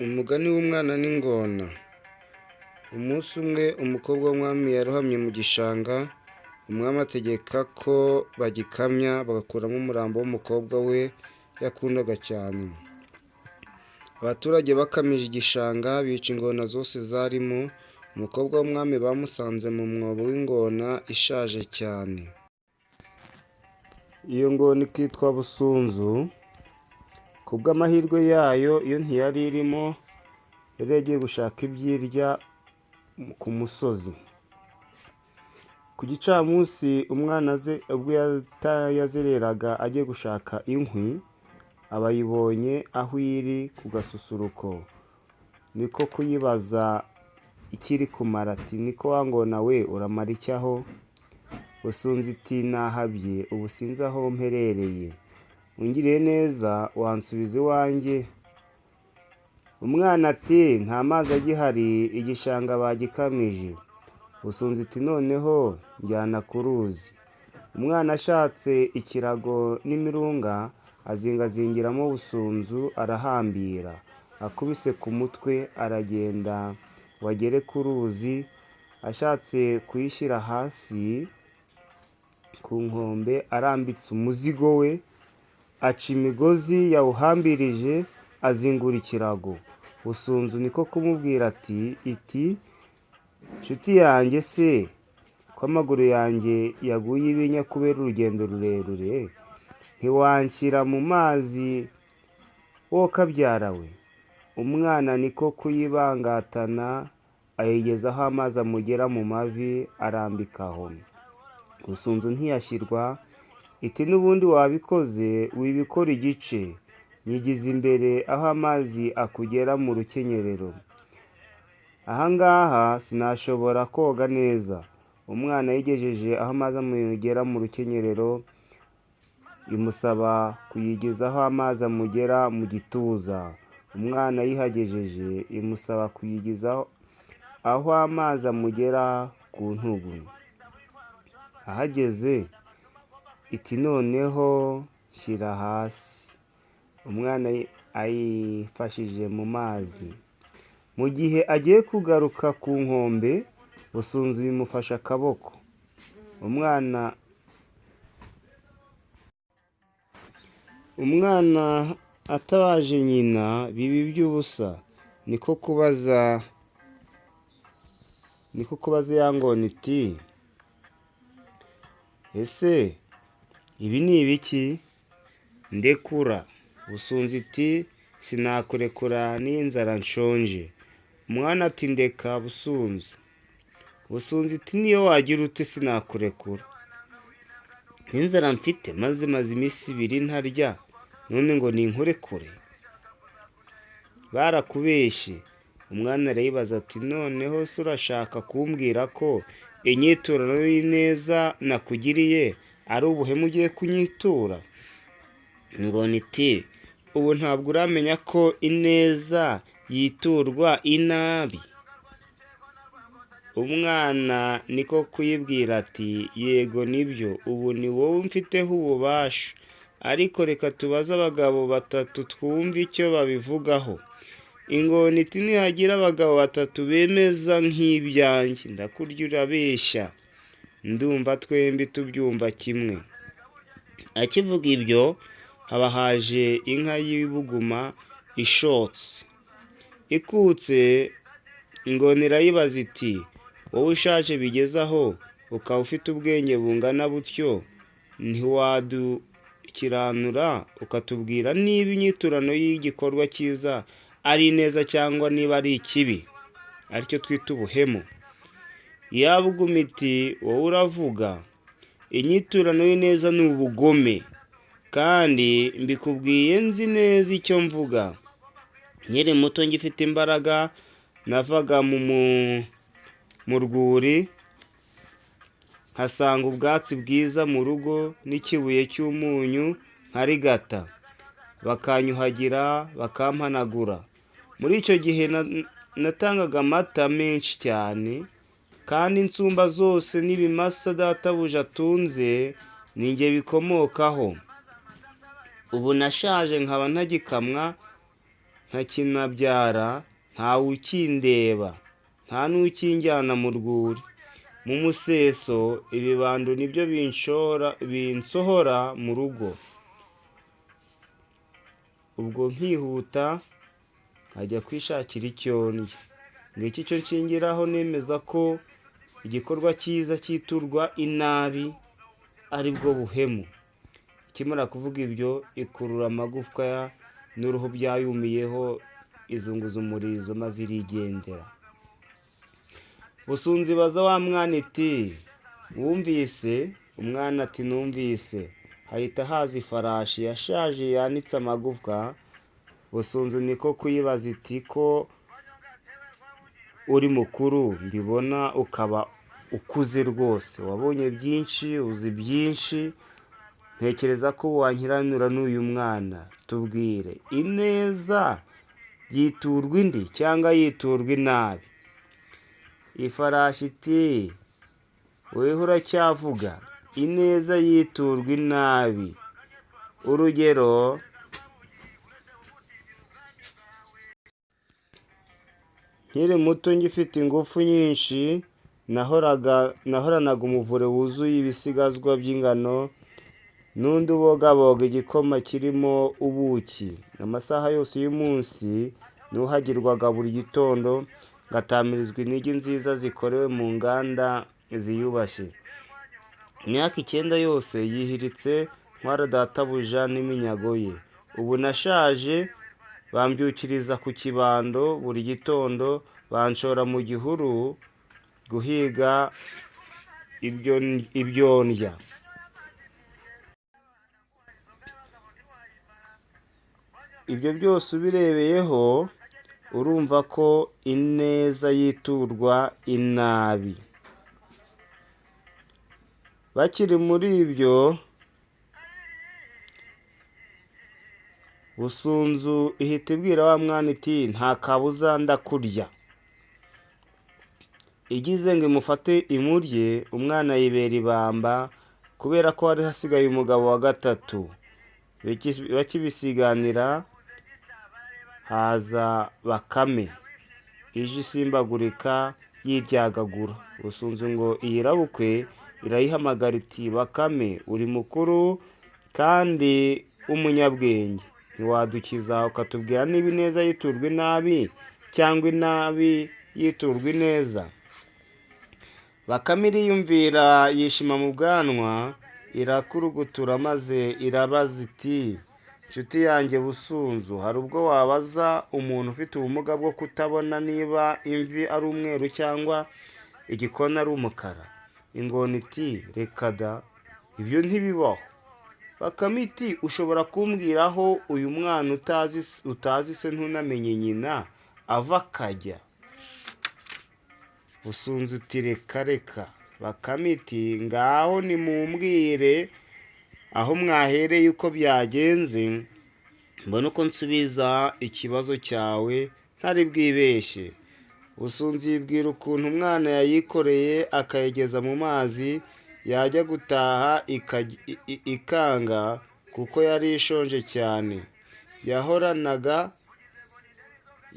Umugani w'umwana n'ingona. Umunsi umwe umukobwa w'umwami yarohamye mu gishanga, umwami ategeka ko bagikamya bagakuramo umurambo w'umukobwa we yakundaga cyane. Abaturage bakamije igishanga bica ingona zose zarimo, umukobwa w'umwami bamusanze mu mwobo w'ingona ishaje cyane. Iyo ngona ikitwa Busunzu. Ku bw'amahirwe yayo iyo ntiyari irimo, yari yagiye gushaka ibyo irya ku musozi. Ku gicamunsi umwana ubwo yazereraga agiye gushaka inkwi, aba ayibonye aho iri ku gasusuruko. Niko kuyibaza icyo iri kumara, ati niko wa ngona we uramara iki aho? Busunzu iti nahabye, ubu sinzi aho mperereye, ungiriye neza wansubiza iwanjye. Umwana ati nta mazi agihari, igishanga bagikamije. Busunzu iti noneho njyana ku ruzi. Umwana ashatse ikirago n'imirunga azingazingiramo Busunzu arahambira, akubise ku mutwe aragenda wagere ku ruzi. Ashatse kuyishyira hasi ku nkombe arambitse umuzigo we, aca imigozi yawuhambirije azingura ikirago. Busunzu niko kumubwira iti nshuti yanjye se ko amaguru yanjye yaguye ibinya kubera urugendo rurerure, ntiwanshyira mu mazi wo kabyara we? Umwana niko kuyibangatana ayigeza aho amazi amugera mu mavi arambikaho. Busunzu ntiyashyirwa, iti n'ubundi wabikoze wibikora igice, nyigize imbere aho amazi akugera mu rukenyerero. Ahangaha sinashobora koga neza. Umwana yigejeje aho amazi amugera mu rukenyerero, imusaba kuyigeza aho amazi amugera mu gituza. Umwana yihagejeje imusaba kuyigeza aho amazi amugera ku ntugu. Ahageze iti noneho shyira hasi. Umwana ayifashije mu mazi. Mu gihe agiye kugaruka ku nkombe, Busunzu bimufasha akaboko. Umwana atabaje nyina biba iby'ubusa. Niko kubaza ya ngona iti ese ibi ni ibiki? Ndekura. Busunzu iti sinakurekura n'inzara nshonje. Umwana ati ndeka Busunzu. Busunzu iti niyo wagira ute sinakurekura? N'inzara mfite maze iminsi 2 ntarya, none ngo ninkurekure? Barakubeshye. Umwana arayibaza ati noneho se urashaka kumbwira ko inyiturano y'ineza nakugiriye ari ubuhemu ugiye kunyitura? Ingona iti ubu ntabwo uramenya ko ineza yiturwa inabi. Umwana niko kuyibwira ati yego nibyo, ubu ni wowe mfiteho ububasha, ariko reka tubaze abagabo 3 twumve icyo babivugaho. Ingona iti nihagira abagabo 3 bemeza nk'ibyanjye ndakurya urabeshya, ndumva twembi tubyumva kimwe. Akivuga ibyo haba haje inka y'ibuguma ishotse. Ikutse ingona irayibaza iti wowe ushaje bigeze aho ukaba ufite ubwenge bungana butyo, ntiwadukiranura ukatubwira niba inyiturano y'igikorwa cyiza ari neza cyangwa niba ari ikibi, aricyo twita ubuhemu? Yabuguma iti wowe uravuga, inyiturano y'ineza ni ubugome, kandi mbikubwiye nzi neza icyo mvuga. Nkiri muto ngifite imbaraga navaga mu rwuri nkasanga ubwatsi bwiza mu rugo n'ikibuye cy'umunyu nkarigata, bakanyuhagira bakampanagura. Muri icyo gihe natangaga amata menshi cyane, kandi insumba zose n'ibimasa databuja atunze ninjye bikomokaho. Ubu nashaje nkaba ntagikamwa, nkakinabyara ntawe ukindeba, nta n'ukinjyana mu rwuri. Mu museso ibibando nibyo binsohora mu rugo. Ubwo nkihuta nkajya kwishakira icyo ndya. Ngiki cyo nshingiraho nemeza ko igikorwa cyiza cyiturwa inabi ari bwo buhemu. Ikimara kuvuga ibyo ikurura amagufwa n'uruhu byayumiyeho, izunguza umurizo maze irigendera. Busunzu ibaza wa mwana iti wumvise? Umwana ati numvise. Hahita haza ifarashi yashaje yanitse amagufwa. Busunzu niko kuyibaza iti ko uri mukuru mbibona ukaba ukuze rwose, wabonye byinshi, uzi byinshi, ntekereza ko wankiranura n'uyu mwana. Tubwire, ineza yiturwa indi cyangwa yiturwa inabi? Ifarashi iti weho uracyavuga, ineza yiturwa inabi. Urugero, nkiri muto ngifite ingufu nyinshi, nahoranaga umuvure wuzuye ibisigazwa by'ingano n'undi ubogaboga igikoma kirimo ubuki. Amasaha yose y'umunsi nuhagirwaga buri gitondo, ngatamirizwa inigi nziza zikorewe mu nganda ziyubashye. Imyaka 9 yose yihiritse ntwara databuja n'iminyago ye. Ubu nashaje, bambyukiriza ku kibando buri gitondo, banshora mu gihuru guhiga ibyo ndya. Ibyo byose ubirebeyeho urumva ko ineza yiturwa inabi. Bakiri muri ibyo, Busunzu ihita ibwira wa mwana iti nta kabuza ndakurya. Igize ngo imufate imurye, umwana yibera ibamba kubera ko hari hasigaye umugabo wa gatatu. Bakibisiganira haza Bakame ije isimbagurika yiryagagura. Busunzu ngo iyirabukwe irayihamagara iti Bakame, uri mukuru kandi umunyabwenge, ntiwadukiza ukatubwira niba ineza yiturwa inabi cyangwa inabi yiturwa ineza? Bakame iriyumvira yishima mu bwanwa, irakurugutura maze irabaza iti nshuti yanjye Busunzu, hari ubwo wabaza umuntu ufite ubumuga bwo kutabona niba imvi ari umweru cyangwa igikona ari umukara? Ingona iti reka da, ibyo ntibibaho. Bakame iti ushobora kumbwira aho uyu mwana utazi se ntunamenye nyina ava akajya? Busunzu iti reka reka. Bakame iti ngaho nimumbwire aho mwahereye uko byagenze, mbona uko nsubiza ikibazo cyawe ntari bwibeshye. Busunzu yibwira ukuntu umwana yayikoreye akayigeza mu mazi, yajya gutaha ikanga kuko yari ishonje cyane.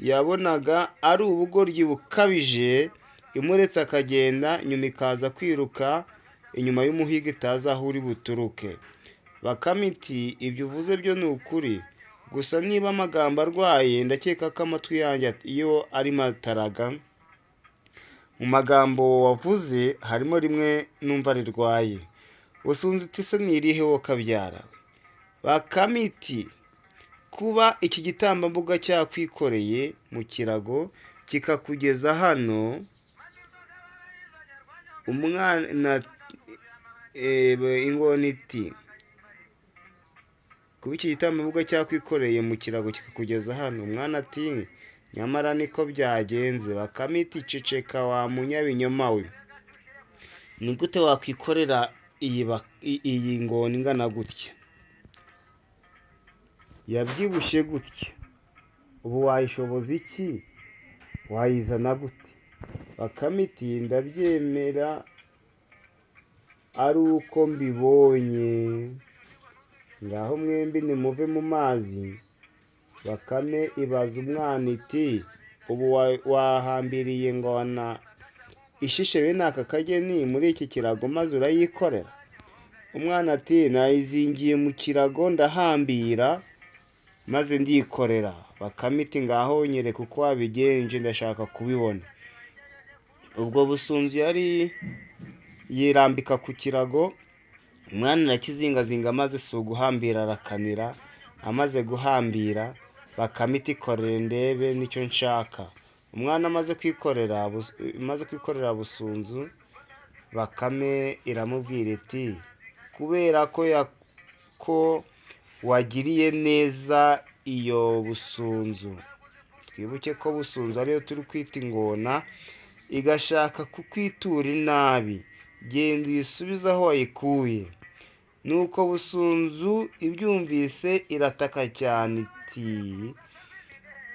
Yabonaga ari ubugoryi bukabije, imuretse akagenda, nyuma ikaza kwiruka inyuma y'umuhigo itazi aho uri buturuke. Bakame iti ibyo uvuze byo ni ukuri, gusa niba amagambo arwaye ndakeka ko amatwi yanjye iyo ari mataraga. Mu magambo wavuze harimo rimwe numva rirwaye. Busunzu iti se nirihe wo kabyara? Bakame iti kuba iki gitambambuga cyakwikoreye mu kirago kikakugeza hano, umwana ingona iti kuba iki gitambambuga cyakwikoreye mu kirago kikakugeza hano. Umwana ati nyamara niko byagenze. Bakame iti ceceka wa munyabinyoma we, ni gute wakwikorera iyi ngona ingana gutya, yabyibushye gutya? Ubu wayishoboza iki? Wayizana gute? Bakame iti ndabyemera ari uko mbibonye. Ngaho mwembi nimuve mu mazi Bakame ibaza umwana iti ubu wahambiriye ingona ishishe bene aka kageni muri iki kirago maze urayikorera? Umwana ati nayizingiye mu kirago ndahambira maze ndikorera. Bakame iti ngaho nyereka uko wabigenje ndashaka kubibona. Ubwo busunzu yari yirambika ku kirago, umwana arakizingazinga maze si uguhambira arakanira. Amaze guhambira, Bakame iti korere ndebe nicyo nshaka. Umwana amaze kwikorera busunzu, Bakame iramubwira iti kubera ko wagiriye neza iyo busunzu, twibuke ko busunzu ariyo turi kwita ingona, igashaka kukwitura inabi, genda uyisubize aho wayikuye. Nuko busunzu ibyumvise irataka cyane iti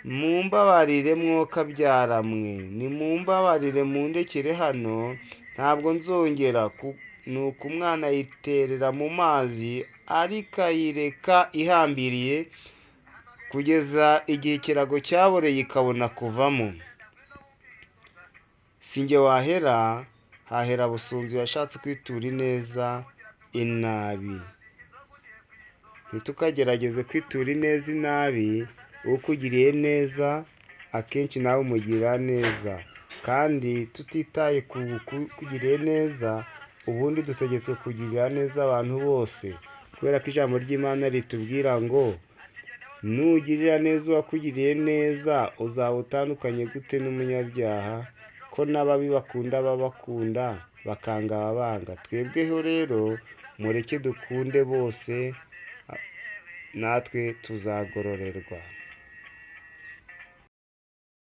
mumbabarire mwoka byaramwe, nimumbabarire mundekere hano, ntabwo nzongera. Nuko umwana yiterera mu mazi ariko ayireka ihambiriye kugeza igihe ikirago cyaboreye ikabona kuvamo. Sinjye wahera, hahera busunzu yashatse kwitura ineza inabi. Ntitukagerageze kwitura ineza inabi, ukugiriye neza akenshi nawe umugirira neza, kandi tutitaye ku kugiriye neza, ubundi dutegetswe kugirira neza abantu bose, kubera ko ijambo ry'Imana ritubwira ngo nugirira neza uwakugiriye neza uzaba utandukanye gute n'umunyabyaha, ko n'ababi bakunda ababakunda bakanga ababanga. Twebweho rero mureke dukunde bose, natwe tuzagororerwa.